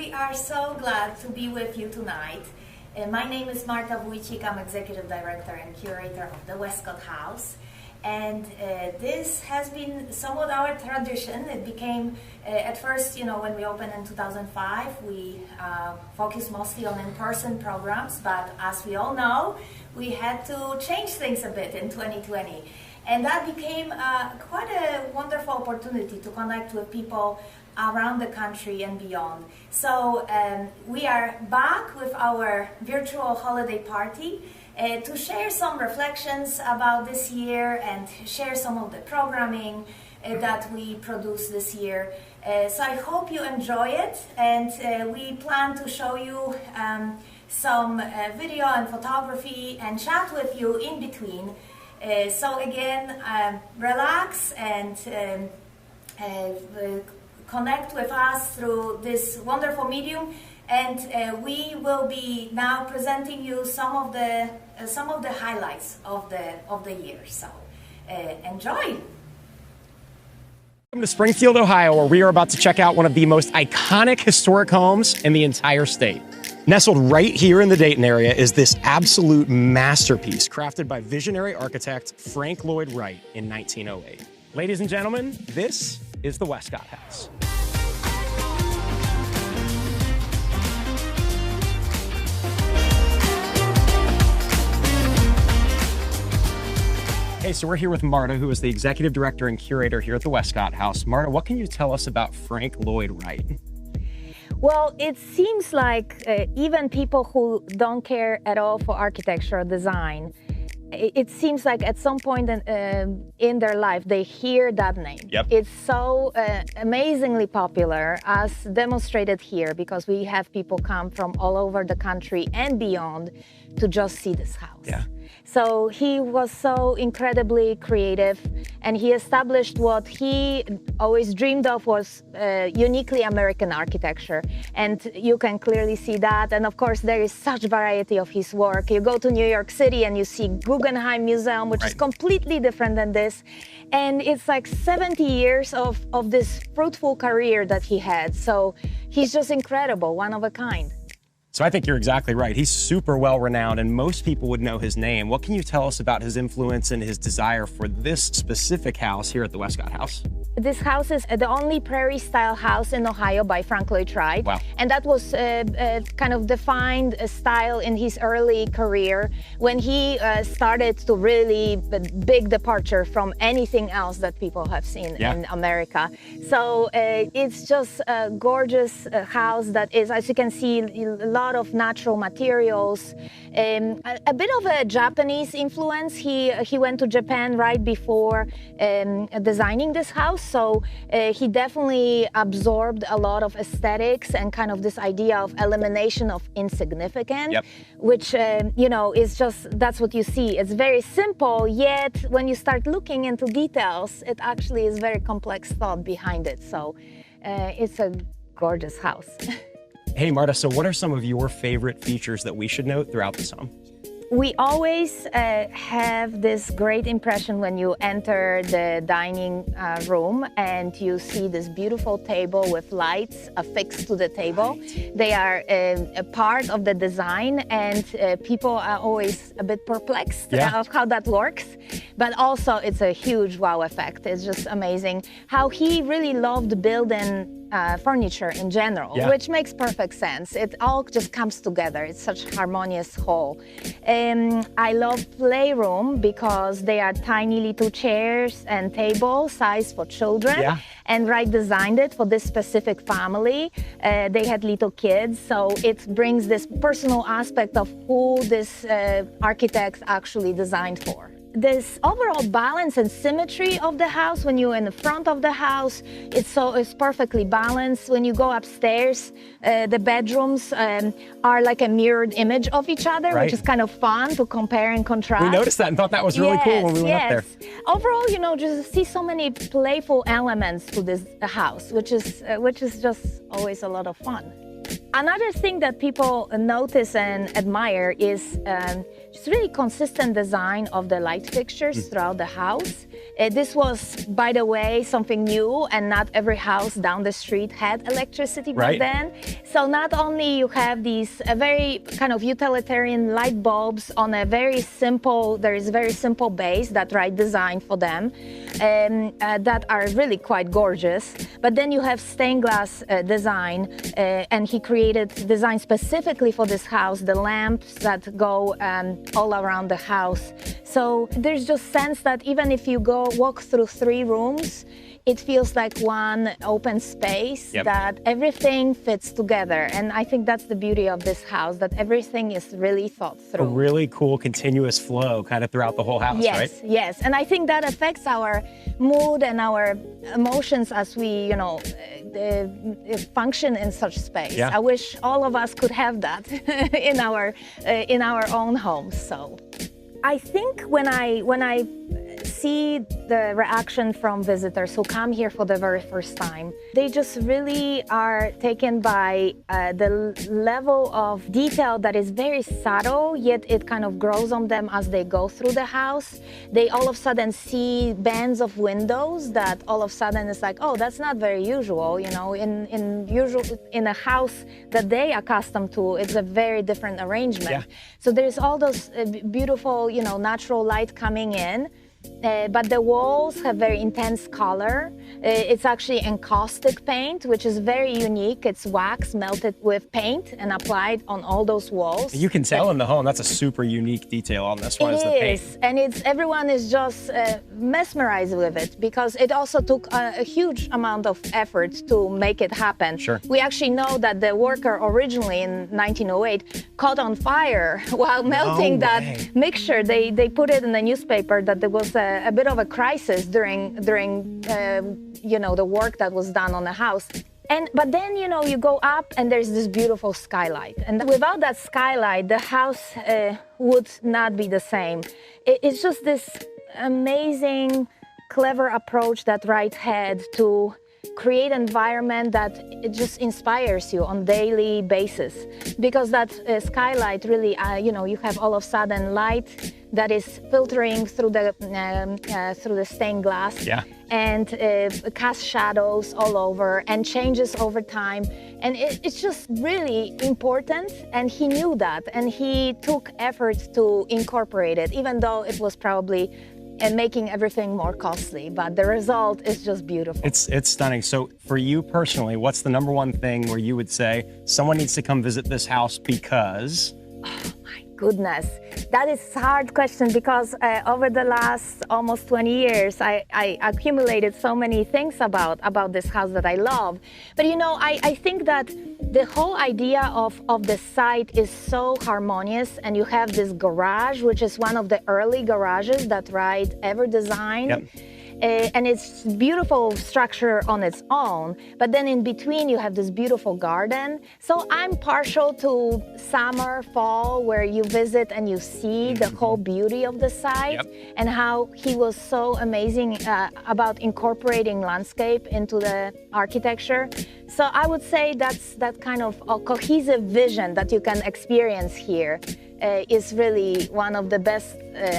We are so glad to be with you tonight. My name is Marta Wójcik. I'm Executive Director and Curator of the Westcott House. And this has been somewhat our tradition. It became, at first, when we opened in 2005, we focused mostly on in-person programs. But as we all know, we had to change things a bit in 2020. And that became quite a wonderful opportunity to connect with people around the country and beyond. So we are back with our virtual holiday party to share some reflections about this year and share some of the programming that we produced this year. So I hope you enjoy it, and we plan to show you some video and photography and chat with you in between. So again, relax and connect with us through this wonderful medium, and we will be now presenting you some of the highlights of the year. So enjoy. Welcome to Springfield, Ohio, where we are about to check out one of the most iconic historic homes in the entire state. Nestled right here in the Dayton area is this absolute masterpiece crafted by visionary architect Frank Lloyd Wright in 1908. Ladies and gentlemen, this is the Westcott House. Hey, so we're here with Marta, who is the Executive Director and Curator here at the Westcott House. Marta, what can you tell us about Frank Lloyd Wright? Well, it seems like even people who don't care at all for architecture or design, it seems like at some point in their life, they hear that name. Yep. It's so amazingly popular, as demonstrated here, because we have people come from all over the country and beyond to just see this house. Yeah. So he was so incredibly creative, and he established what he always dreamed of was uniquely American architecture. And you can clearly see that. And of course, there is such variety of his work. You go to New York City and you see Guggenheim Museum, which is completely different than this. And it's like 70 years of this fruitful career that he had. So he's just incredible, one of a kind. So I think you're exactly right. He's super well renowned, and most people would know his name. What can you tell us about his influence and his desire for this specific house here at the Westcott House? This house is the only prairie-style house in Ohio by Frank Lloyd Wright. Wow. And that was kind of defined a style in his early career when he started to really big departure from anything else that people have seen in America. So it's just a gorgeous house that is, as you can see, a lot of natural materials, a bit of a Japanese influence. He went to Japan right before designing this house, so he definitely absorbed a lot of aesthetics and kind of this idea of elimination of insignificant, which is just, that's what you see. It's very simple, yet when you start looking into details, it actually is very complex thought behind it. So it's a gorgeous house. Hey, Marta, so what are some of your favorite features that we should note throughout this home? We always have this great impression when you enter the dining room and you see this beautiful table with lights affixed to the table. They are a part of the design, and people are always a bit perplexed of how that works. But also, it's a huge wow effect. It's just amazing how he really loved building furniture in general, which makes perfect sense. It all just comes together. It's such a harmonious whole. I love playroom because they are tiny little chairs and tables sized for children. And Wright designed it for this specific family. They had little kids, so it brings this personal aspect of who this architect actually designed for. This overall balance and symmetry of the house, when you're in the front of the house, it's perfectly balanced. When you go upstairs, the bedrooms are like a mirrored image of each other, which is kind of fun to compare and contrast. We noticed that and thought that was really cool when we went up there. Overall, just see so many playful elements to this house, which is just always a lot of fun. Another thing that people notice and admire is just really consistent design of the light fixtures throughout the house. This was, by the way, something new, and not every house down the street had electricity back then. So not only you have these very kind of utilitarian light bulbs on a very simple, there is a very simple base that Wright designed for them, that are really quite gorgeous. But then you have stained glass design, and he created design specifically for this house, the lamps that go all around the house. So there's just sense that even if you walk through 3 rooms, it feels like one open space, that everything fits together. And I think that's the beauty of this house, that everything is really thought through. A really cool continuous flow kind of throughout the whole house, right? Yes, and I think that affects our mood and our emotions as we, you know, function in such space. I wish all of us could have that in our own homes. So I think when I see the reaction from visitors who come here for the very first time, they just really are taken by the level of detail that is very subtle, yet it kind of grows on them as they go through the house. They all of a sudden see bands of windows that all of a sudden it's like, oh, that's not very usual. You know, in a house that they accustomed to, it's a very different arrangement. So there's all those beautiful, you know, natural light coming in. But the walls have very intense color. It's actually encaustic paint, which is very unique. It's wax melted with paint and applied on all those walls. You can tell in the home, that's a super unique detail on this one, is the paint. And everyone is just mesmerized with it, because it also took a huge amount of effort to make it happen. We actually know that the worker originally in 1908 caught on fire while melting that mixture. They put it in the newspaper that there was a bit of a crisis during you know, the work that was done on the house. But then, you know, you go up and there's this beautiful skylight. And without that skylight, the house would not be the same. It's just this amazing, clever approach that Wright had to create an environment that it just inspires you on daily basis. Because that skylight really, you know, you have all of a sudden light that is filtering through the stained glass, and cast shadows all over and changes over time. And it's just really important, and he knew that, and he took efforts to incorporate it, even though it was probably making everything more costly, but the result is just beautiful. It's stunning. So for you personally, what's the #1 thing where you would say someone needs to come visit this house because? Oh my goodness, that is a hard question, because over the last almost 20 years, I accumulated so many things about this house that I love. But you know, I think that the whole idea of the site is so harmonious, and you have this garage, which is one of the early garages that Wright ever designed. And it's beautiful structure on its own, but then in between you have this beautiful garden. So I'm partial to summer, fall, where you visit and you see the whole beauty of the site, and how he was so amazing about incorporating landscape into the architecture. So I would say that's that kind of a cohesive vision that you can experience here. Is really one of the best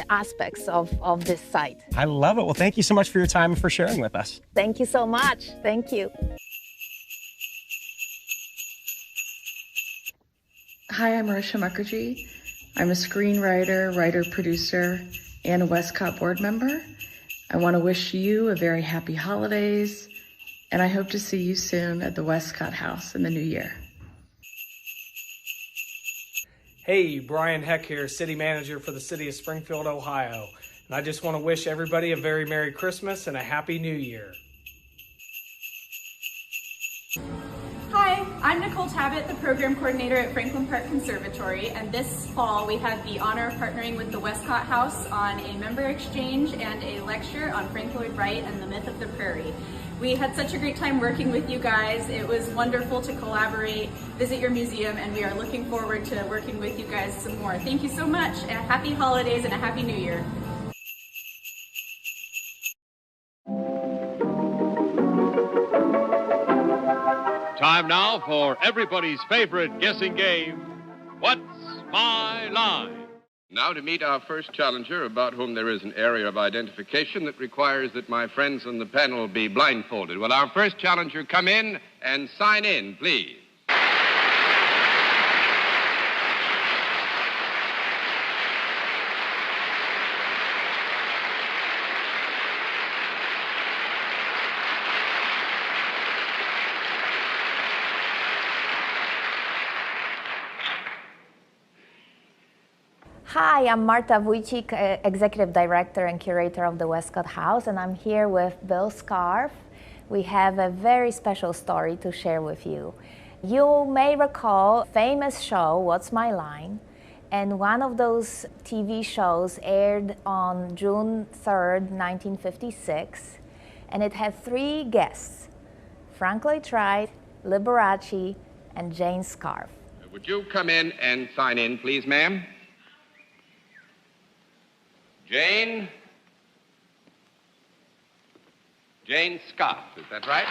aspects of this site. I love it. Well, thank you so much for your time and for sharing with us. Thank you so much. Thank you. Hi, I'm Marisha Mukherjee. I'm a screenwriter, writer, producer, and a Westcott board member. I want to wish you a very happy holidays, and I hope to see you soon at the Westcott House in the new year. Hey, Brian Heck here, City Manager for the City of Springfield, Ohio. And I just want to wish everybody a very Merry Christmas and a Happy New Year. Hi, I'm Nicole Tabbitt, the Program Coordinator at Franklin Park Conservatory. And this fall, we had the honor of partnering with the Westcott House on a member exchange and a lecture on Frank Lloyd Wright and the myth of the prairie. We had such a great time working with you guys. It was wonderful to collaborate, visit your museum, and we are looking forward to working with you guys some more. Thank you so much, and happy holidays and a happy new year. Time Time now for everybody's favorite guessing game, What's My Line? Now to meet our first challenger, about whom there is an area of identification that requires that my friends on the panel be blindfolded. Will our first challenger come in and sign in, please? Hi, I'm Marta Wójcik, Executive Director and Curator of the Westcott House, and I'm here with Bill Scarf. We have a very special story to share with you. You may recall a famous show, What's My Line? And one of those TV shows aired on June 3rd, 1956, and it had three guests, Frank Lloyd Wright, Liberace, and Jane Scarf. Would you come in and sign in, please, ma'am? Jane Scott, is that right?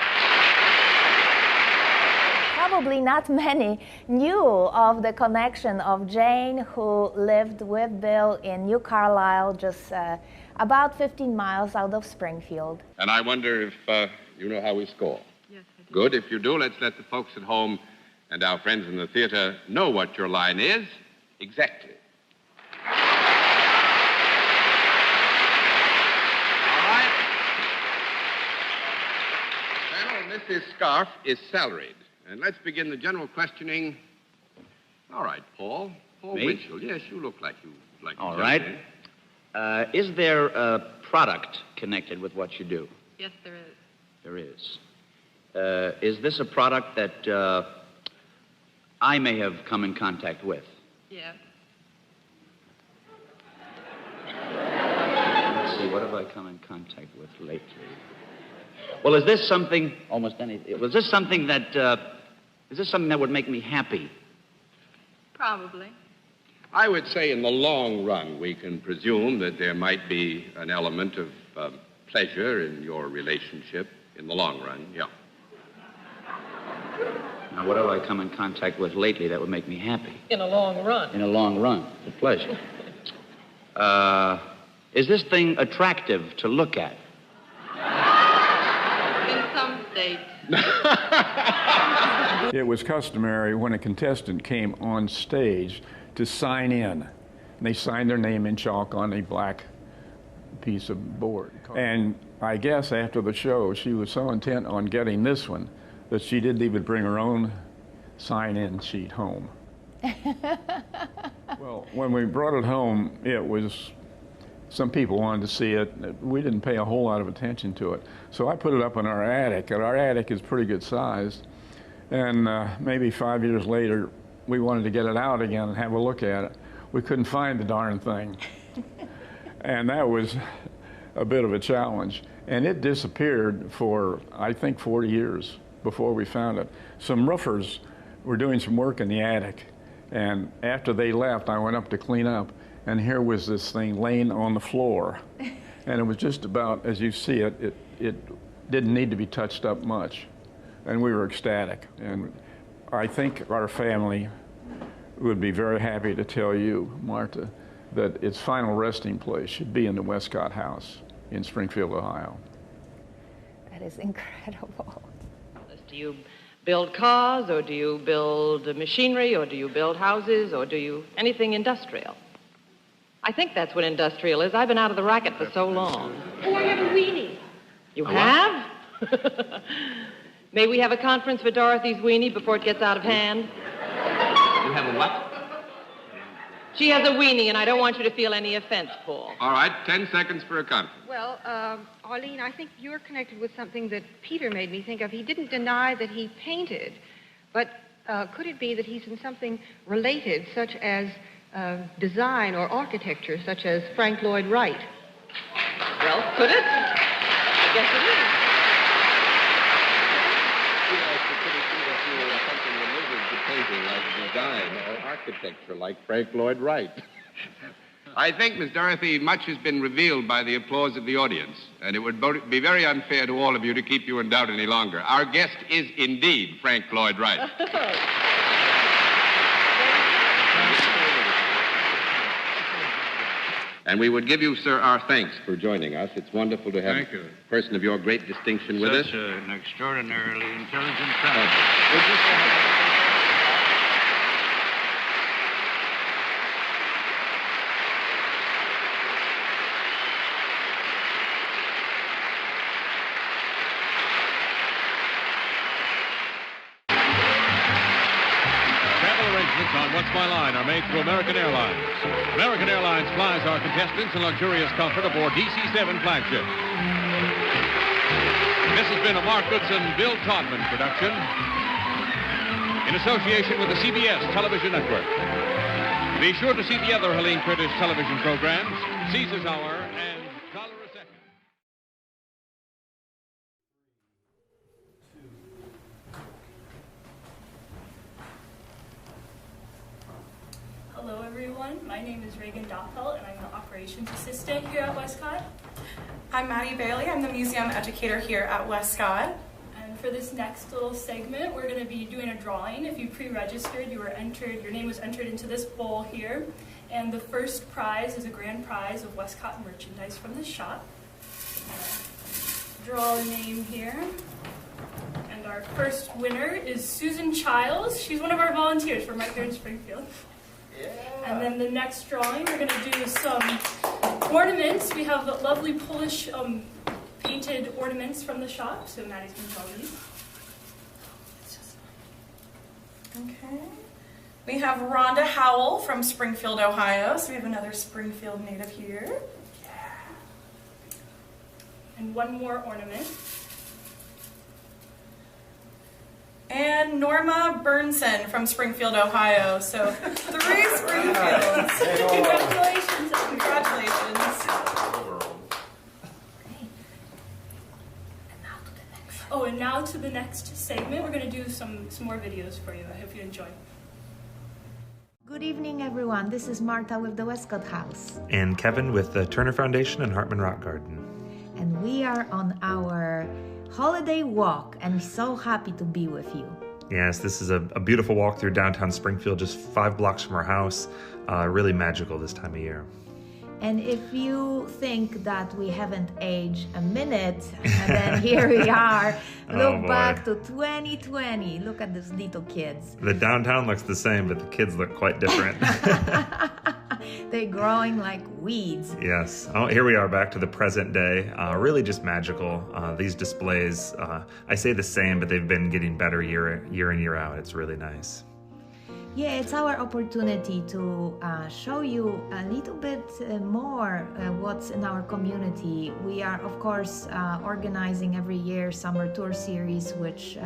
Probably not many knew of the connection of Jane, who lived with Bill in New Carlisle, just about 15 miles out of Springfield. And I wonder if you know how we score. Yes, I do. Good. If you do, let's let the folks at home and our friends in the theater know what your line is exactly. Mrs. Scarf is salaried. And let's begin the general questioning. All right, Paul. Paul Me? Winchell. Yes, you look like you All jump right. in. Is there a product connected with what you do? Yes, there is. There is. Is this a product that I may have come in contact with? Yes. Let's see, what have I come in contact with lately? Well, is this something, almost anything, was this something that, is this something that would make me happy? Probably. I would say in the long run, we can presume that there might be an element of pleasure in your relationship in the long run, yeah. Now, what have I come in contact with lately that would make me happy? In a long run. In a long run, with pleasure. Is this thing attractive to look at? In some states. It was customary when a contestant came on stage to sign in. And they signed their name in chalk on a black piece of board. And I guess after the show, she was so intent on getting this one that she didn't even bring her own sign-in sheet home. Well, when we brought it home, it was, some people wanted to see it. We didn't pay a whole lot of attention to it. So I put it up in our attic, and our attic is pretty good sized. And maybe 5 years later, we wanted to get it out again and have a look at it. We couldn't find the darn thing. And that was a bit of a challenge. And it disappeared for, I think, 40 years before we found it. Some roofers were doing some work in the attic. And after they left, I went up to clean up. And here was this thing laying on the floor. And it was just about, as you see it, it didn't need to be touched up much. And we were ecstatic. And I think our family would be very happy to tell you, Marta, that its final resting place should be in the Westcott House in Springfield, Ohio. That is incredible. Do you build cars, or do you build machinery, or do you build houses, or do you anything industrial? I think that's what industrial is. I've been out of the racket for so long. Oh, I have a weenie. You have? May we have a conference for Dorothy's weenie before it gets out of hand? You have a what? She has a weenie, and I don't want you to feel any offense, Paul. All right, 10 seconds for a conference. Well, Arlene, I think you're connected with something that Peter made me think of. He didn't deny that he painted, but could it be that he's in something related, such as design or architecture, such as Frank Lloyd Wright? Well, could it? I guess it is. Something related to painting, like design or architecture, like Frank Lloyd Wright. I think, Miss Dorothy, much has been revealed by the applause of the audience, and it would be very unfair to all of you to keep you in doubt any longer. Our guest is indeed Frank Lloyd Wright. And we would give you, sir, our thanks for joining us. It's wonderful to have a person of your great distinction with us. Such an extraordinarily intelligent fellow. Would you say on What's My Line are made through American Airlines. American Airlines flies our contestants in luxurious comfort aboard DC-7 flagship. This has been a Mark Goodson, Bill Todman production in association with the CBS Television Network. Be sure to see the other Helene Curtis television programs, Caesar's Hour and $1 a Second. Hello everyone, my name is Reagan Doppelt and I'm the operations assistant here at Westcott. I'm Maddie Bailey, I'm the museum educator here at Westcott. And for this next little segment, we're going to be doing a drawing. If you pre-registered, your name was entered into this bowl here. And the first prize is a grand prize of Westcott merchandise from the shop. Draw a name here. And our first winner is Susan Childs. She's one of our volunteers from right here in Springfield. And then the next drawing, we're going to do some ornaments. We have lovely Polish painted ornaments from the shop, so Maddie's going to draw these. Okay. We have Rhonda Howell from Springfield, Ohio, so we have another Springfield native here. And one more ornament. And Norma Burnson from Springfield, Ohio. So 3 Springfields. Congratulations. Congratulations. Oh, and now to the next segment. We're going to do some more videos for you. I hope you enjoy. Good evening, everyone. This is Marta with the Westcott House. And Kevin with the Turner Foundation and Hartman Rock Garden. And we are on our holiday walk, and so happy to be with you. Yes, this is a beautiful walk through downtown Springfield, just 5 blocks from our house. Really magical this time of year. And if you think that we haven't aged a minute, then here we are. Look back to 2020. Look at these little kids. The downtown looks the same, but the kids look quite different. They're growing like weeds. Yes. Oh, here we are back to the present day. Really just magical. These displays, I say the same, but they've been getting better year in, year out. It's really nice. Yeah, it's our opportunity to show you a little bit more what's in our community. We are, of course, organizing every year summer tour series, which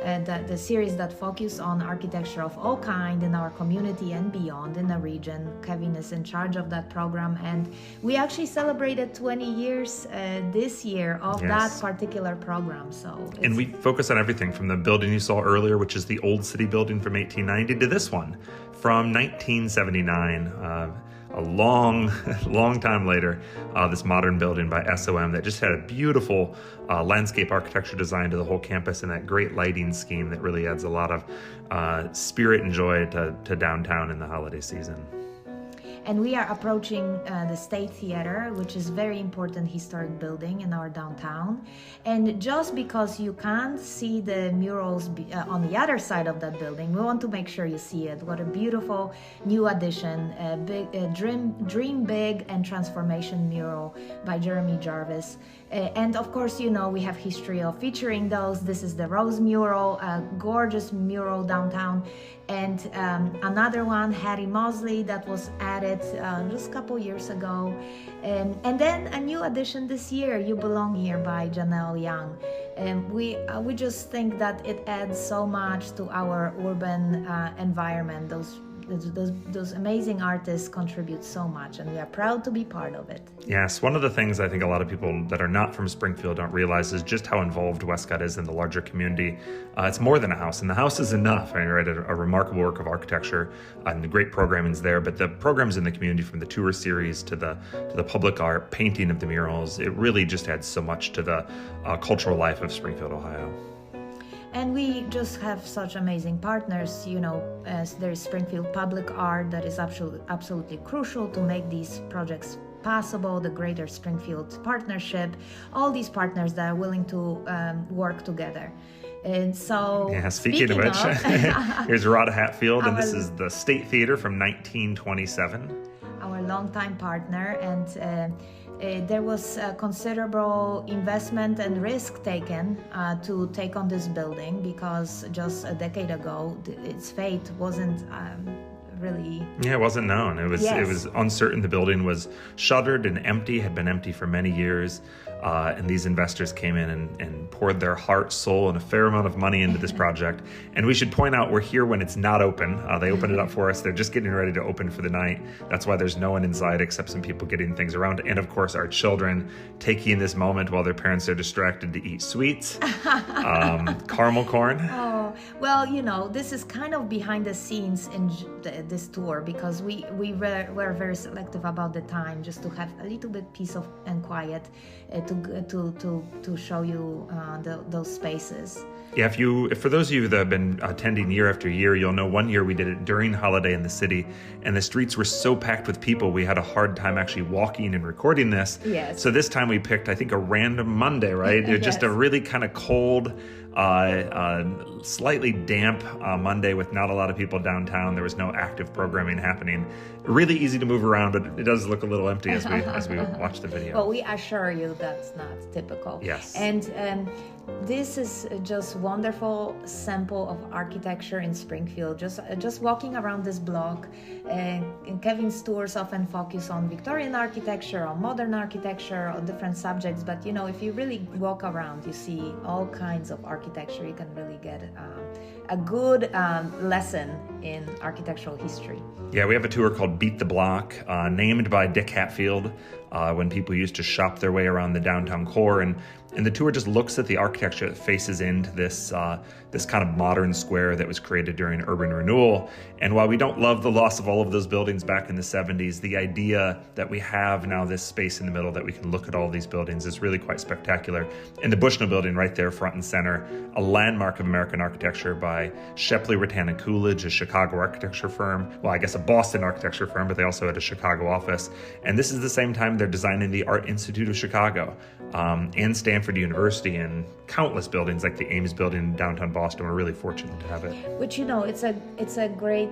the series that focus on architecture of all kind in our community and beyond in the region. Kevin is in charge of that program, and we actually celebrated 20 years this year of that particular program. And we focus on everything from the building you saw earlier, which is the old city building from 1890, to this one from 1979. A long time later, this modern building by SOM that just had a beautiful landscape architecture design to the whole campus and that great lighting scheme that really adds a lot of spirit and joy to downtown in the holiday season. And we are approaching the State Theater, which is a very important historic building in our downtown. And just because you can't see the murals on the other side of that building, we want to make sure you see it. What a beautiful new addition, Dream Big and Transformation mural by Jeremy Jarvis. And of course, you know, we have history of featuring those. This is the Rose mural, a gorgeous mural downtown. And another one, Hattie Mosley, that was added just a couple years ago. And then a new addition this year, You Belong Here by Janelle Young. And we just think that it adds so much to our urban environment, those Those amazing artists contribute so much, and we are proud to be part of it. Yes, one of the things I think a lot of people that are not from Springfield don't realize is just how involved Westcott is in the larger community. It's more than a house, and the house is enough. I mean, right, a remarkable work of architecture, and the great programming's there, but the programs in the community, from the tour series to the public art, painting of the murals, it really just adds so much to the cultural life of Springfield, Ohio. And we just have such amazing partners, as there is Springfield Public Art that is absolutely crucial to make these projects possible, the Greater Springfield Partnership, all these partners that are willing to work together. And so, speaking of which, here's Rhoda Hatfield, and this is the State Theater from 1927. Our longtime partner, and there was considerable investment and risk taken to take on this building, because just a decade ago its fate wasn't really... Yeah, it wasn't known. It was uncertain. The building was shuttered and empty, had been empty for many years. And these investors came in and poured their heart, soul, and a fair amount of money into this project. And we should point out, we're here when it's not open. They opened it up for us. They're just getting ready to open for the night. That's why there's no one inside except some people getting things around. And of course, our children taking this moment while their parents are distracted to eat sweets. Caramel corn. Oh, well, this is kind of behind the scenes in this tour, because we were very selective about the time, just to have a little bit peace and quiet to show you those spaces. Yeah, if for those of you that have been attending year after year, you'll know one year we did it during holiday in the city, and the streets were so packed with people, we had a hard time actually walking and recording this. Yes. So this time we picked, I think, a random Monday, right? It was just a really kind of cold, slightly damp Monday with not a lot of people downtown. There was no active programming happening. Really easy to move around, but it does look a little empty as we watch the video. Well, we assure you that's not typical. Yes. And this is just wonderful sample of architecture in Springfield. Just walking around this block, and Kevin's tours often focus on Victorian architecture, on modern architecture, on different subjects. But if you really walk around, you see all kinds of architecture. You can really get a good lesson in architectural history. Yeah, we have a tour called Beat the Block, named by Dick Hatfield, when people used to shop their way around the downtown core. And the tour just looks at the architecture that faces into this kind of modern square that was created during urban renewal. And while we don't love the loss of all of those buildings back in the 70s, the idea that we have now this space in the middle that we can look at all these buildings is really quite spectacular. And the Bushnell building right there, front and center, a landmark of American architecture by Shepley, Rattan & Coolidge, a Chicago architecture firm. Well, I guess a Boston architecture firm, but they also had a Chicago office. And this is the same time they're designing the Art Institute of Chicago, and Stanford University, and countless buildings like the Ames building in downtown Boston. We're really fortunate to have it. Which, it's a great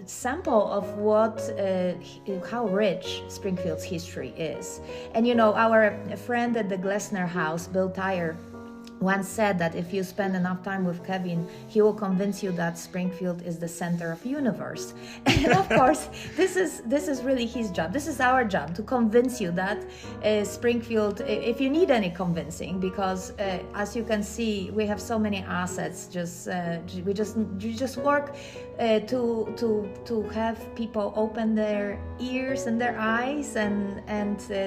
sample of how rich Springfield's history is. And our friend at the Glessner House, Bill Tyer, once said that if you spend enough time with Kevin, he will convince you that Springfield is the center of the universe. And of course, this is really his job. This is our job, to convince you that Springfield, if you need any convincing, because as you can see, we have so many assets. You just work to have people open their ears and their eyes, and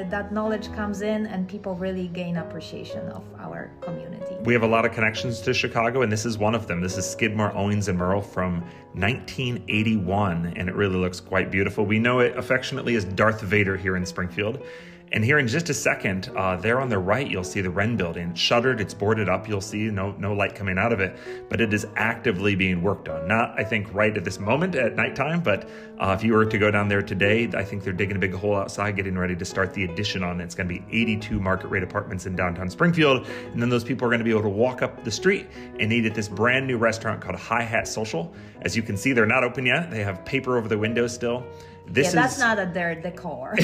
that knowledge comes in, and people really gain appreciation of our community. We have a lot of connections to Chicago, and this is one of them. This is Skidmore, Owings & Merrill from 1981, and it really looks quite beautiful. We know it affectionately as Darth Vader here in Springfield. And here in just a second, there on the right, you'll see the Wren building. It's shuttered, it's boarded up. You'll see no light coming out of it, but it is actively being worked on. Not, I think, right at this moment at nighttime, but if you were to go down there today, I think they're digging a big hole outside, getting ready to start the addition on it. It's going to be 82 market rate apartments in downtown Springfield. And then those people are going to be able to walk up the street and eat at this brand new restaurant called Hi Hat Social. As you can see, they're not open yet. They have paper over the windows still. That's not at their decor.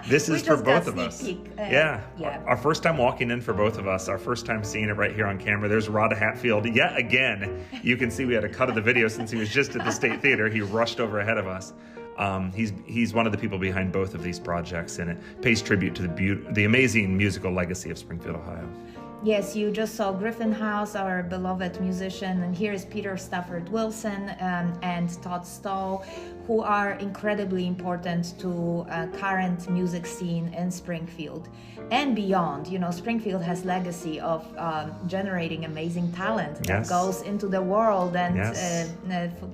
This is for both of us. Yeah. Our first time walking in for both of us, our first time seeing it right here on camera. There's Rhoda Hatfield yet again. You can see we had a cut of the video since he was just at the State Theater. He rushed over ahead of us. He's one of the people behind both of these projects, and it pays tribute to the amazing musical legacy of Springfield, Ohio. Yes, you just saw Griffin House, our beloved musician, and here is Peter Stafford Wilson and Todd Stoll, who are incredibly important to current music scene in Springfield and beyond. You know, Springfield has legacy of generating amazing talent that goes into the world and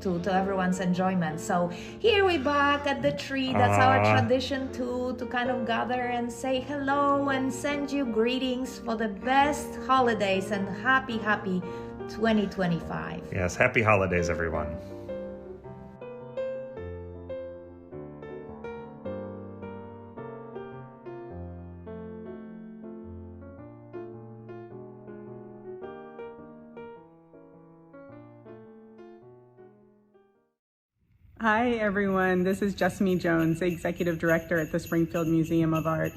to everyone's enjoyment. So here we back at the tree. That's our tradition to kind of gather and say hello and send you greetings for the best holidays and happy 2025. Yes, happy holidays, everyone. Hi everyone, this is Jessamy Jones, Executive Director at the Springfield Museum of Art.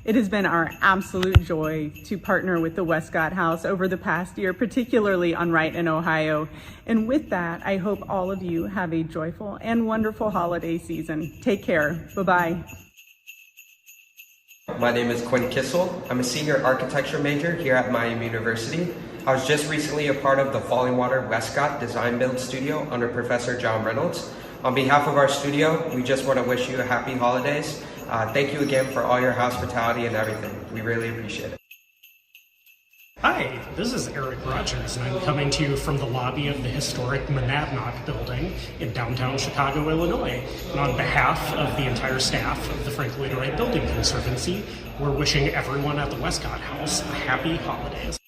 It has been our absolute joy to partner with the Westcott House over the past year, particularly on Wright in Ohio. And with that, I hope all of you have a joyful and wonderful holiday season. Take care. Bye-bye. My name is Quinn Kissel. I'm a senior architecture major here at Miami University. I was just recently a part of the Falling Water Westcott Design Build Studio under Professor John Reynolds. On behalf of our studio, we just want to wish you a happy holidays. Thank you again for all your hospitality and everything. We really appreciate it. Hi, this is Eric Rogers, and I'm coming to you from the lobby of the historic Monadnock building in downtown Chicago, Illinois. And on behalf of the entire staff of the Frank Lloyd Wright Building Conservancy, we're wishing everyone at the Westcott House a happy holidays.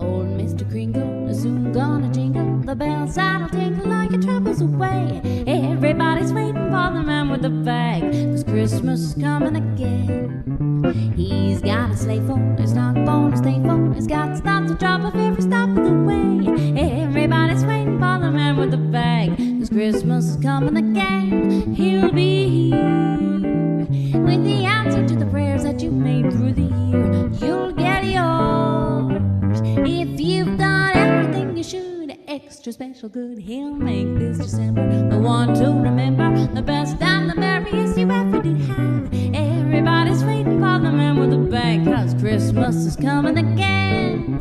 Old Mr. Kringle is soon gonna jingle, the bells that'll tinkle all your troubles away. Everybody's waiting for the man with the bag, 'cause Christmas is coming again. He's got a sleigh full, his dog bone to stay full, he's got stops to drop off every stop of the way. Everybody's waiting for the man with the bag, 'cause Christmas is coming again. He'll be here with the answer to the prayers that you made through the year. You'll get yours if you've done everything you should. Extra special good, he'll make this December the one to remember, the best and the merriest you ever did have. Everybody's waiting for the man with the bag, 'cause Christmas is coming again.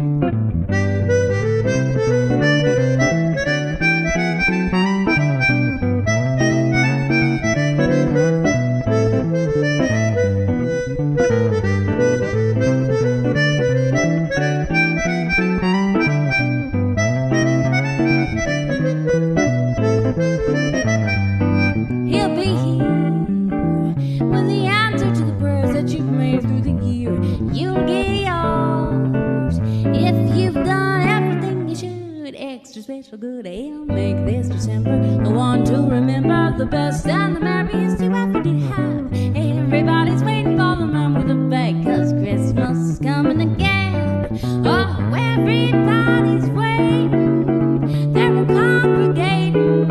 He'll be here with the answer to the prayers that you've made through the year. You'll get yours if you've done everything you should. Extra special good, he'll make this December the one to remember, the best and the merriest you ever did have. Everybody's waiting for the man with the bag, 'cause Christmas is coming again. Oh, everybody's waiting, they're congregating,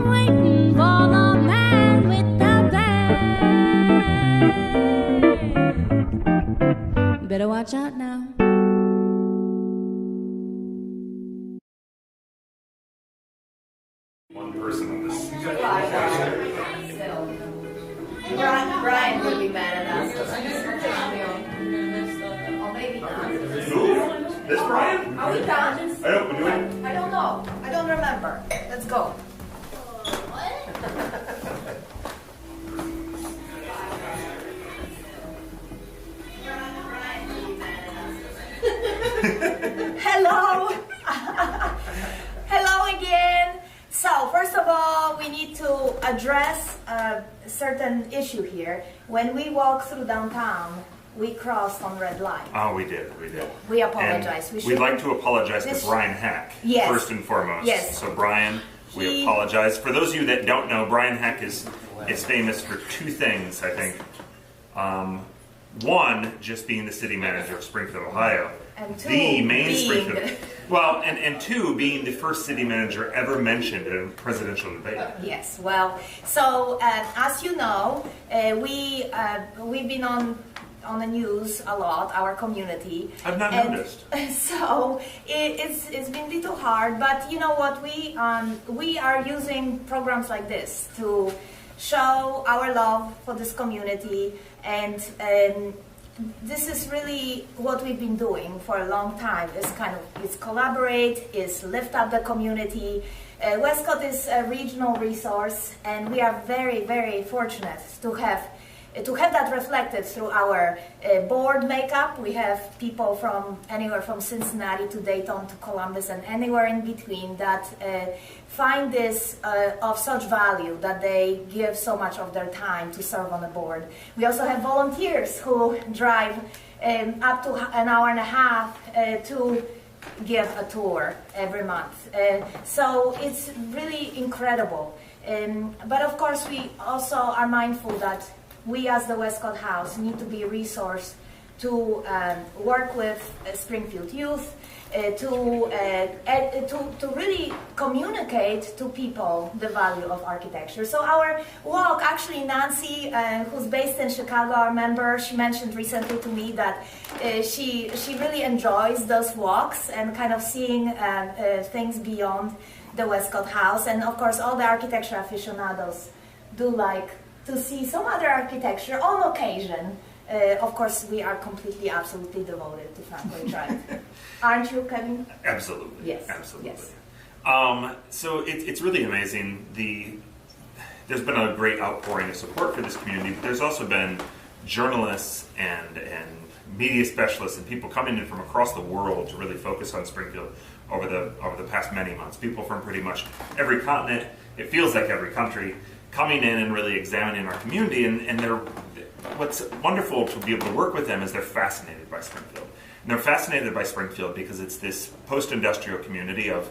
waiting for the man with the bag. Better watch out now. One person on this. Brian would be mad at us. Or maybe not. Who? This Brian? Are we done? I don't know. I don't remember. Let's go. Hello. Hello again. So first of all, we need to address a certain issue here. When we walk through downtown, we crossed on red light. Oh, we did. We apologize. And we'd like to apologize to Brian Heck, Yes. first and foremost. Yes. So Brian, we apologize. For those of you that don't know, Brian Heck is famous for two things, I think. One, just being the city manager of Springfield, Ohio. And two, the main being Springfield. Well, and two, being the first city manager ever mentioned in a presidential debate. Yes, well, so as you know, we've been on the news a lot, our community. I've not noticed. So it's been a little hard, but you know what? We are using programs like this to show our love for this community, and this is really what we've been doing for a long time. Is collaborate, is lift up the community. Westcott is a regional resource, and we are very, very fortunate to have that reflected through our board makeup. We have people from anywhere from Cincinnati to Dayton to Columbus and anywhere in between that find this of such value that they give so much of their time to serve on the board. We also have volunteers who drive up to an hour and a half to give a tour every month. So it's really incredible. But of course we also are mindful that we as the Westcott House need to be a resource to work with Springfield youth, to really communicate to people the value of architecture. So our walk, actually Nancy, who's based in Chicago, our member, she mentioned recently to me that she really enjoys those walks and kind of seeing things beyond the Westcott House. And of course all the architecture aficionados do like to see some other architecture on occasion. Of course, we are completely, absolutely devoted to Frank Lloyd Wright. Aren't you, Kevin? Absolutely. Yes. Absolutely. Yes. So it's really amazing. There's been a great outpouring of support for this community, but there's also been journalists and media specialists and people coming in from across the world to really focus on Springfield over the past many months. People from pretty much every continent, it feels like every country, coming in and really examining our community, and what's wonderful to be able to work with them is they're fascinated by Springfield. And they're fascinated by Springfield because it's this post-industrial community of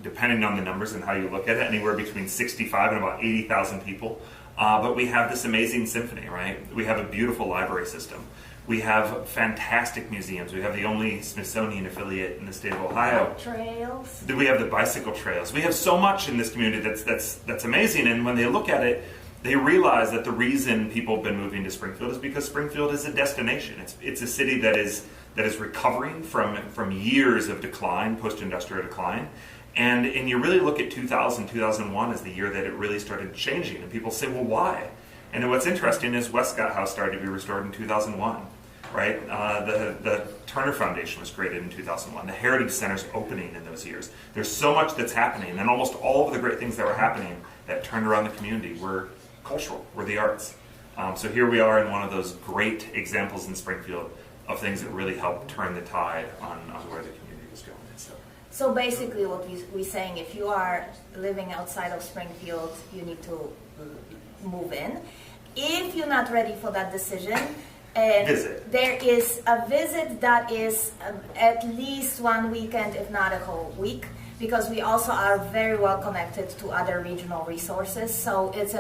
depending on the numbers and how you look at it, anywhere between 65 and about 80,000 people. But we have this amazing symphony, right? We have a beautiful library system. We have fantastic museums. We have the only Smithsonian affiliate in the state of Ohio. Trails. We have the bicycle trails. We have so much in this community that's amazing. And when they look at it, they realize that the reason people have been moving to Springfield is because Springfield is a destination. It's a city that is recovering from years of decline, post-industrial decline. And you really look at 2000, 2001 as the year that it really started changing. And people say, well, why? And what's interesting is Westcott House started to be restored in 2001, right? The Turner Foundation was created in 2001. The Heritage Center's opening in those years. There's so much that's happening, and almost all of the great things that were happening that turned around the community were cultural, were the arts. So here we are in one of those great examples in Springfield of things that really helped turn the tide on where the community was going. So basically what we're saying, if you are living outside of Springfield, you need to move in. If you're not ready for that decision, visit. There is a visit that is at least one weekend, if not a whole week, because we also are very well connected to other regional resources. So it's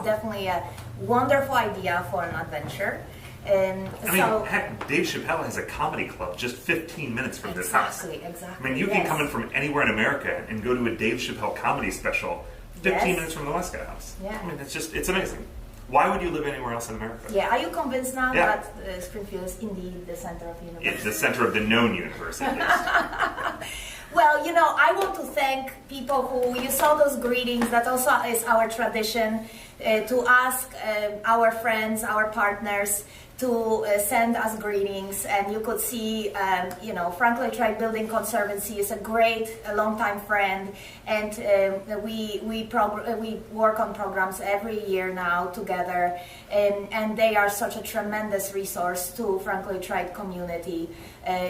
definitely a wonderful idea for an adventure. Heck, Dave Chappelle has a comedy club just 15 minutes from this house. Exactly. I mean, you can come in from anywhere in America and go to a Dave Chappelle comedy special 15 minutes from the Westcott House. Yeah. I mean, it's amazing. Why would you live anywhere else in America? Yeah, are you convinced now that Springfield is indeed the center of the universe? It's the center of the known universe, at least. Well, I want to thank people who, you saw those greetings, that also is our tradition, to ask our friends, our partners, to send us greetings. And you could see, Frank Lloyd Wright Building Conservancy is a longtime friend, and we work on programs every year now together, and they are such a tremendous resource to Frank Lloyd Wright community.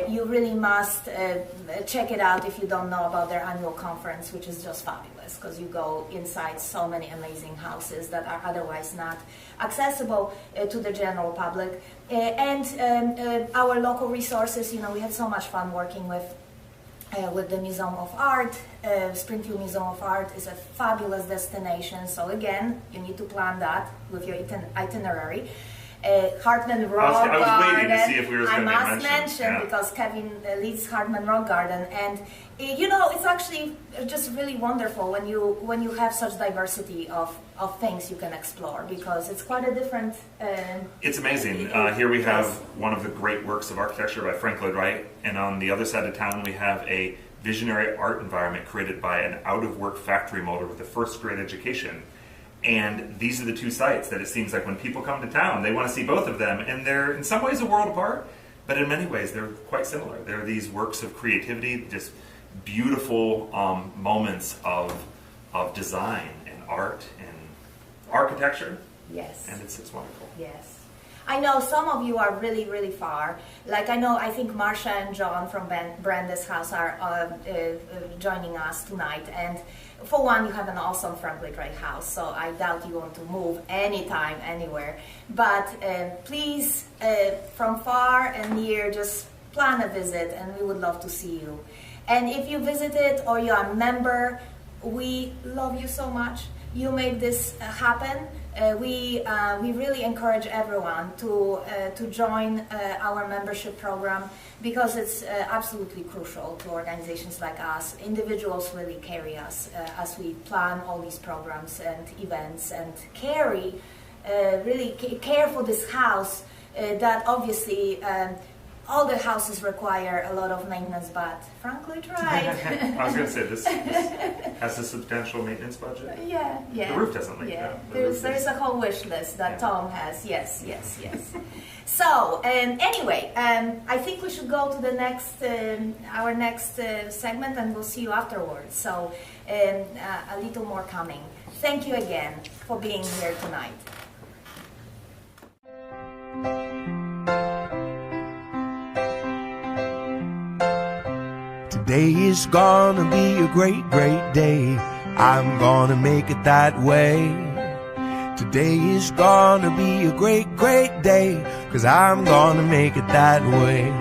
You really must check it out if you don't know about their annual conference, which is just fabulous, because you go inside so many amazing houses that are otherwise not accessible to the general public. And our local resources, we had so much fun working with the Museum of Art. Springfield Museum of Art is a fabulous destination, so again, you need to plan that with your itinerary. Hartman Rock Garden. I was waiting to see if we were going to mention. I must mention, because Kevin leads Hartman Rock Garden, and it's actually just really wonderful when you have such diversity of things you can explore, because it's quite a different. It's amazing. Here we have one of the great works of architecture by Frank Lloyd Wright, and on the other side of town we have a visionary art environment created by an out-of-work factory molder with a first-grade education. And these are the two sites that it seems like when people come to town, they want to see both of them, and they're in some ways a world apart, but in many ways they're quite similar. They're these works of creativity, just beautiful moments of design and art and architecture. Yes. And it's wonderful. Yes. I know some of you are really, really far. Like I think Marsha and John from Brande's house are joining us tonight. And for one, you have an awesome Frank Lloyd Wright house, so I doubt you want to move anytime, anywhere. But please, from far and near, just plan a visit, and we would love to see you. And if you visited or you are a member, we love you so much. You made this happen. We really encourage everyone to join our membership program, because it's absolutely crucial to organizations like us. Individuals really carry us as we plan all these programs and events, and really care for this house that obviously all the houses require a lot of maintenance, but Frank Lloyd Wright. I was going to say, this has a substantial maintenance budget. Yeah. The roof doesn't leak. Yeah, there's a whole wish list that Tom has. Yes. So anyway, I think we should go to the next, our next segment, and we'll see you afterwards. So a little more coming. Thank you again for being here tonight. Today is gonna be a great, great day. I'm gonna make it that way. Today is gonna be a great, great day, 'cause I'm gonna make it that way.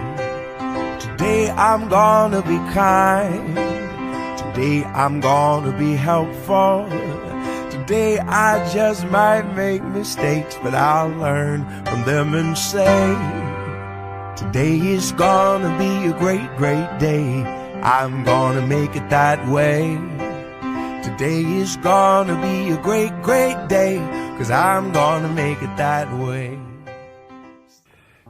Today I'm gonna be kind. Today I'm gonna be helpful. Today I just might make mistakes, but I'll learn from them and say, today is gonna be a great, great day. I'm gonna make it that way. Today is gonna be a great, great day, 'cause I'm gonna make it that way.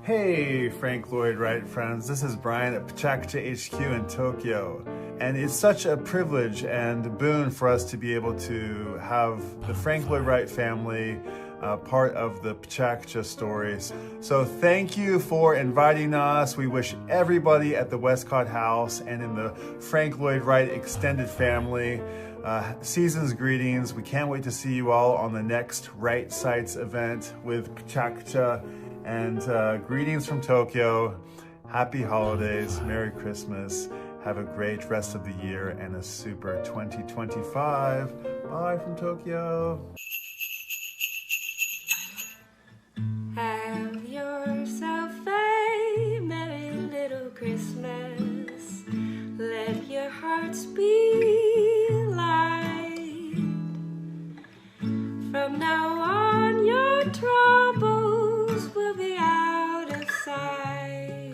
Hey, Frank Lloyd Wright friends. This is Brian at Pachakacha HQ in Tokyo. And it's such a privilege and a boon for us to be able to have the Frank Lloyd Wright family part of the Pachakacha stories. So thank you for inviting us. We wish everybody at the Westcott House and in the Frank Lloyd Wright extended family season's greetings. We can't wait to see you all on the next Wright Sites event with Pachakacha. And greetings from Tokyo. Happy holidays. Merry Christmas. Have a great rest of the year and a super 2025. Bye from Tokyo. Have yourself a merry little Christmas. Let your hearts be light. From now on, your troubles will be out of sight.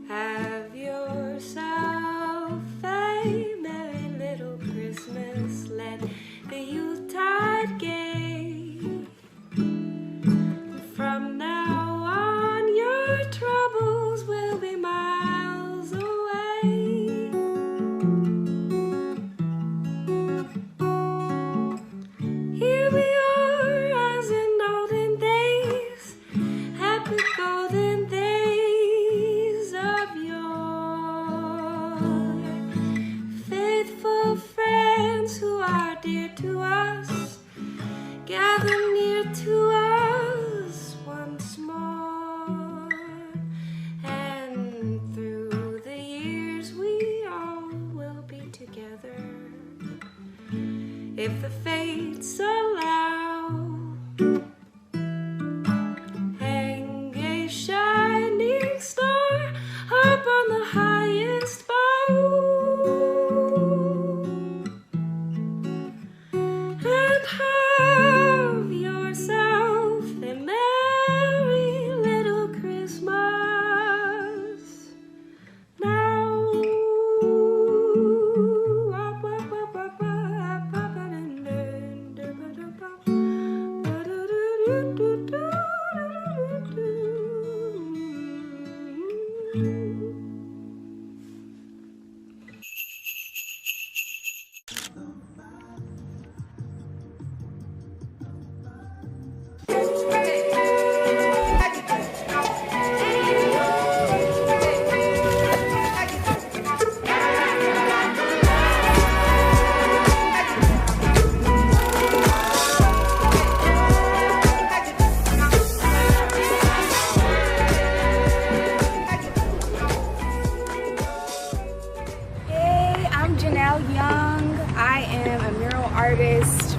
Have yourself a merry little Christmas. Let the Yuletide gay. From now on, your troubles will be miles away. Here we are as in olden days, happy golden days of yore. Faithful friends who are dear to us, gather near to us once more. And through the years we all will be together, if the fates allow. Hang a shining star up on the highest bough, and have yourself a merry little Christmas now.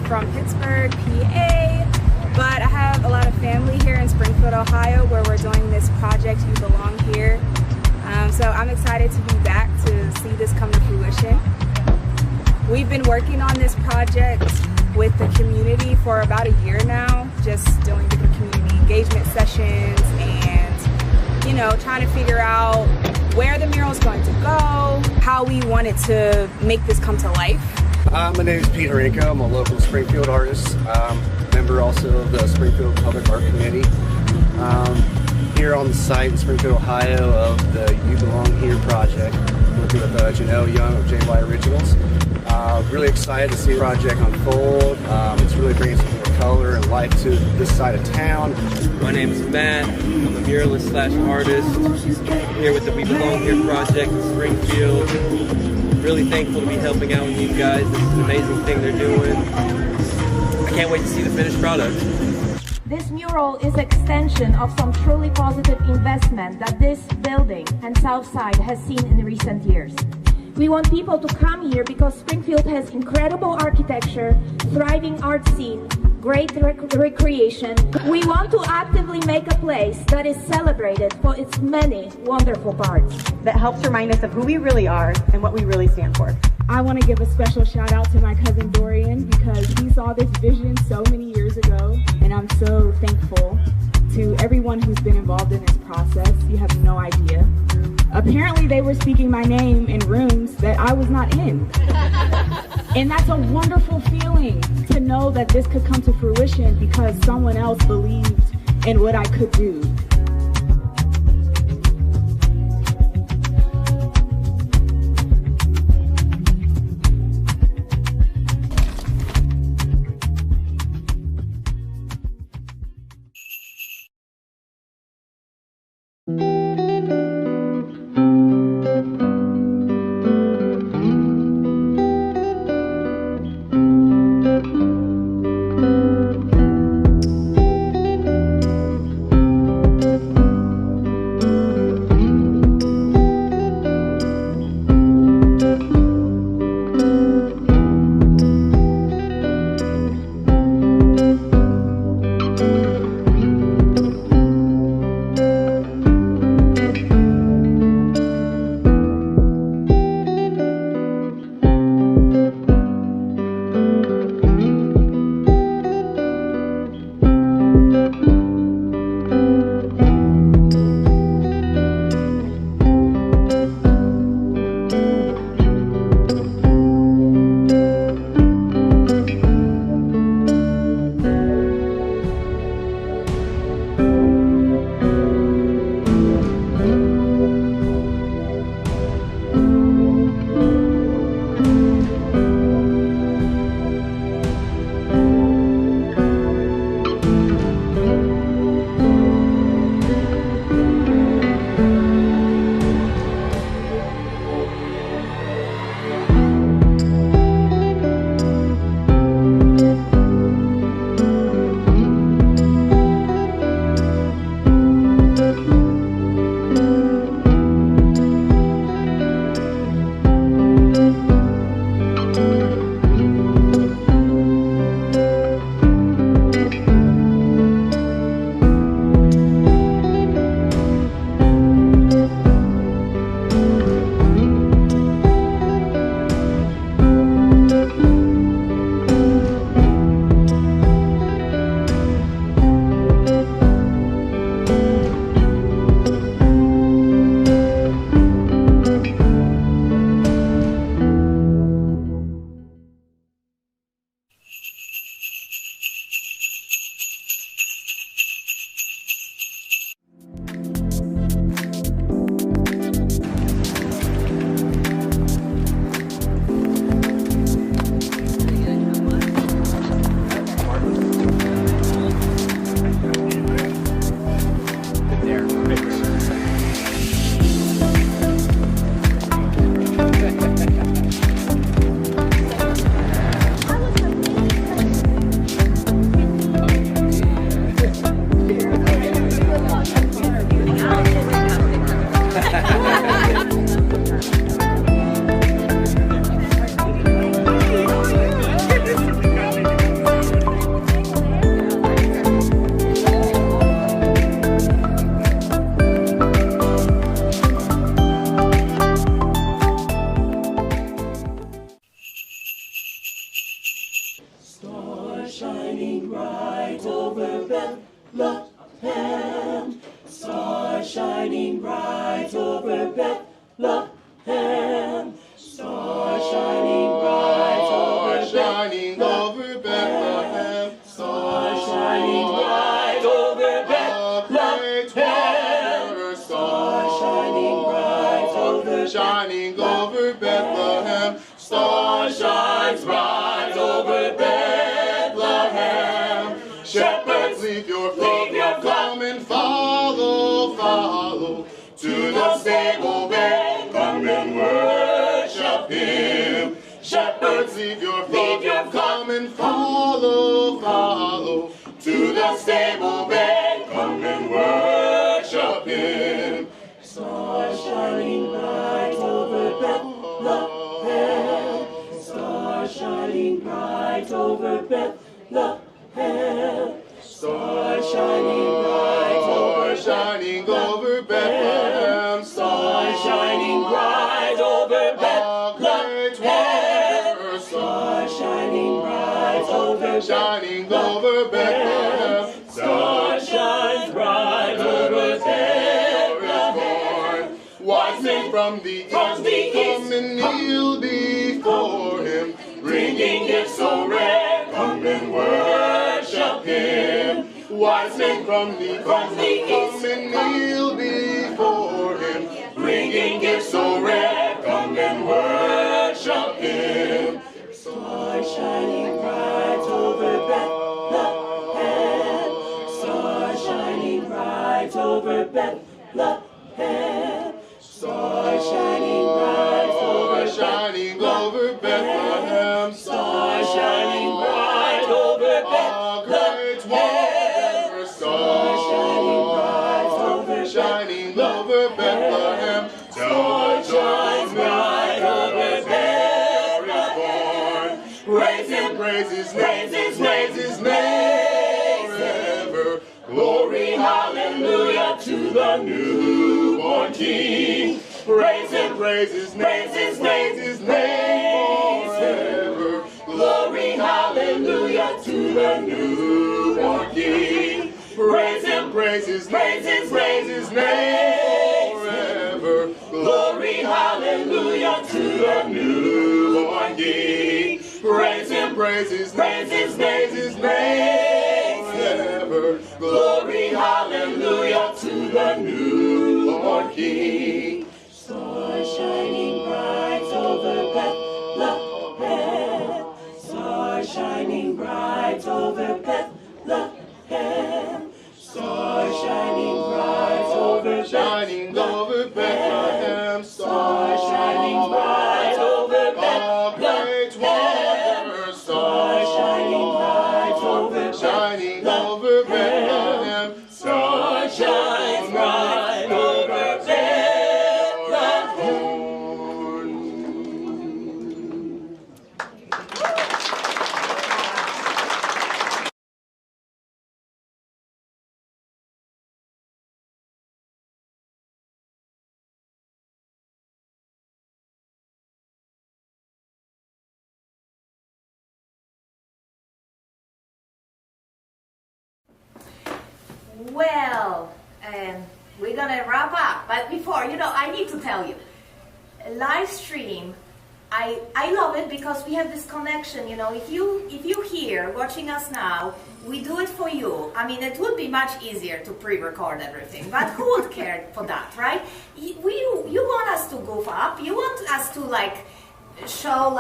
from Pittsburgh, PA, but I have a lot of family here in Springfield, Ohio, where we're doing this project, You Belong Here. So I'm excited to be back to see this come to fruition. We've been working on this project with the community for about a year now, just doing different community engagement sessions and, you know, trying to figure out where the mural is going to go, how we wanted to make this come to life. My name is Peter Inco. I'm a local Springfield artist, member also of the Springfield Public Art Committee. Here on the site in Springfield, Ohio of the You Belong Here project, working with Janelle Young of JY Originals. Really excited to see the project unfold. It's really bringing some more color and life to this side of town. My name is Matt. I'm a muralist / artist here with the We Belong Here project in Springfield. Really thankful to be helping out with you guys. This is an amazing thing they're doing. I can't wait to see the finished product. This mural is an extension of some truly positive investment that this building and Southside has seen in recent years. We want people to come here because Springfield has incredible architecture, thriving art scene, great recreation. We want to actively make a place that is celebrated for its many wonderful parts. That helps remind us of who we really are and what we really stand for. I want to give a special shout out to my cousin Dorian because he saw this vision so many years ago, and I'm so thankful to everyone who's been involved in this process. You have no idea. Apparently they were speaking my name in rooms that I was not in. And that's a wonderful feeling to know that this could come to fruition because someone else believed in what I could do. shining bright over Bethlehem. Star shining bright over Bethlehem. Star shining bright over Bethlehem. Star shining bright over Bethlehem. Star shining bright over Bethlehem. Star shines bright over Bethlehem. Shepherds, leave your flock, come and follow, follow to the stable bed, come and worship Him. Shepherds, leave your flock, come and follow, follow to the stable bed, come and worship Him. Star shining bright over Bethlehem. Star shining bright over Bethlehem. Star shining bright over Bethlehem. Star shining bright over Bethlehem. Star shining bright over Bethlehem. Star shines bright over Bethlehem. Wise men from the east come and kneel before Him, bringing gifts so rare, come and worship Him. Wise men from the east come and kneel before Him, bringing gifts so rare, come and worship Him. Star shining bright over Bethlehem. Star shining bright over Bethlehem. Star shining bright over Bethlehem. Star shining bright over Bethlehem. Star shining bright over Bethlehem. Star shines bright over Bethlehem. Praise Him, praise His name, praise His name forever. Glory, hallelujah to the newborn King. Praise Him, praise His name, His name forever. Glory, hallelujah to the newborn King. Praise Him, praise His name, His name forever. Glory, hallelujah to the newborn King. Praise Him, praise His name, His name forever. Glory, hallelujah to the newborn King. Star shining bright over Bethlehem. Star shining bright over Bethlehem. Star shining bright over Bethlehem. Star shining bright over Bethlehem. Star shining bright over Bethlehem. Star shines bright over Well, we're gonna wrap up, but before, I need to tell you, live stream, I love it because we have this connection. If you here watching us now, we do it for you. I mean, it would be much easier to pre-record everything, but who would care for that, right? You want us to goof up, you want us to show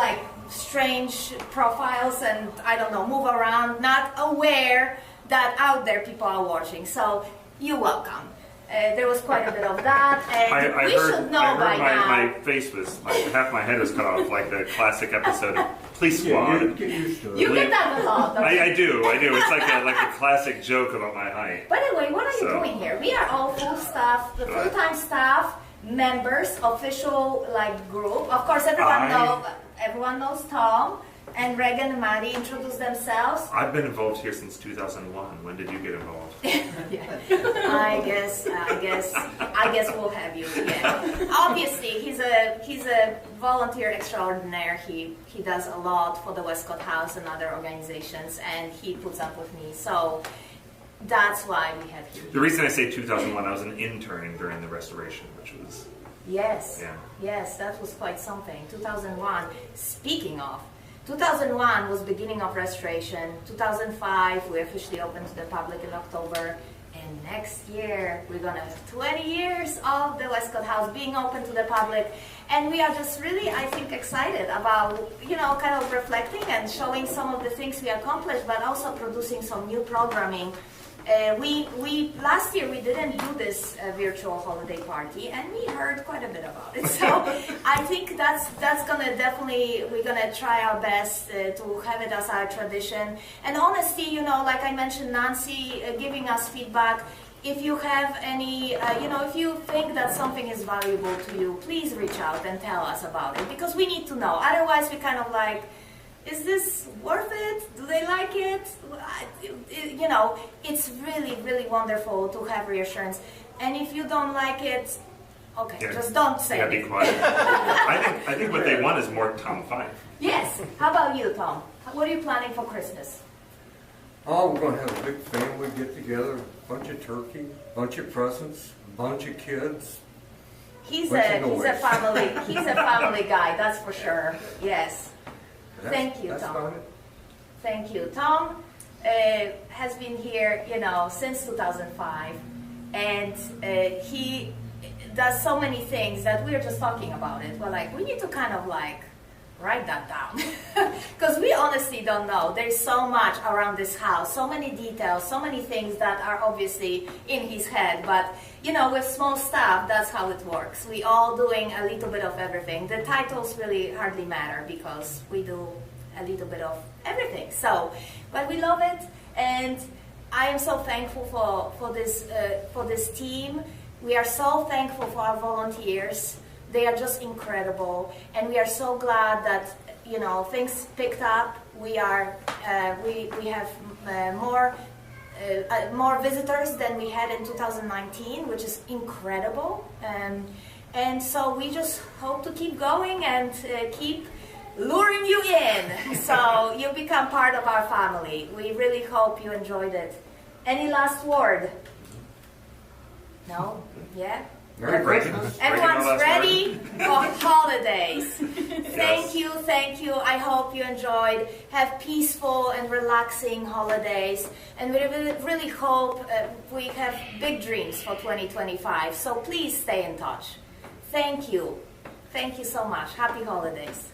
strange profiles and I don't know, move around, not aware that out there people are watching. So you're welcome. There was quite a bit of that, and we should know by now. My face was, half my head was cut off, like the classic episode of Police Squad. You get that a lot. I do. It's like a classic joke about my height. By the way, what are you doing here? We are all full-time staff, members, official group. Of course, everyone knows Tom. and Regan and Maddie introduce themselves. I've been involved here since 2001. When did you get involved? I guess we'll have you again. Obviously, he's a volunteer extraordinaire. He does a lot for the Westcott House and other organizations, and he puts up with me. So that's why we have you. The reason I say 2001, I was an intern during the restoration, which was... Yes, yes, that was quite something. 2001, speaking of, 2001 was beginning of restoration. 2005, we officially opened to the public in October. And next year, we're gonna have 20 years of the Westcott House being open to the public. And we are just really, I think, excited about, you know, kind of reflecting and showing some of the things we accomplished, but also producing some new programming. Last year we didn't do this virtual holiday party, and we heard quite a bit about it. So I think that's gonna definitely, we're gonna try our best to have it as our tradition. And honestly, you know, like I mentioned, Nancy giving us feedback. If you have any, you know, if you think that something is valuable to you, please reach out and tell us about it, because we need to know. Otherwise, we kind of like, is this worth it? Do they like it? You know, it's really, really wonderful to have reassurance. And if you don't like it, okay, just don't say it. Be quiet. I think what they want is more Tom Fife. Yes. How about you, Tom? What are you planning for Christmas? Oh, we're going to have a big family get together, a bunch of turkey, a bunch of presents, a bunch of kids. He's a family guy, that's for sure. Yes. Thank you, Tom. Thank you. Tom has been here, you know, since 2005, and he does so many things that we're just talking about it. We're like, we need to kind of like write that down, because we honestly don't know. There's so much around this house, so many details, so many things that are obviously in his head, but you know, with small staff, that's how it works. We all doing a little bit of everything. The titles really hardly matter because we do a little bit of everything. So, but we love it, and I am so thankful for this team. We are so thankful for our volunteers. They are just incredible, and we are so glad that, you know, things picked up. We are we have more visitors than we had in 2019, which is incredible. And so we just hope to keep going and keep luring you in, so you become part of our family. We really hope you enjoyed it. Any last word? No? Yeah? Merry Christmas. Everyone's ready for holidays. Thank you. I hope you enjoyed. Have peaceful and relaxing holidays. And we really hope we have big dreams for 2025. So please stay in touch. Thank you. Thank you so much. Happy holidays.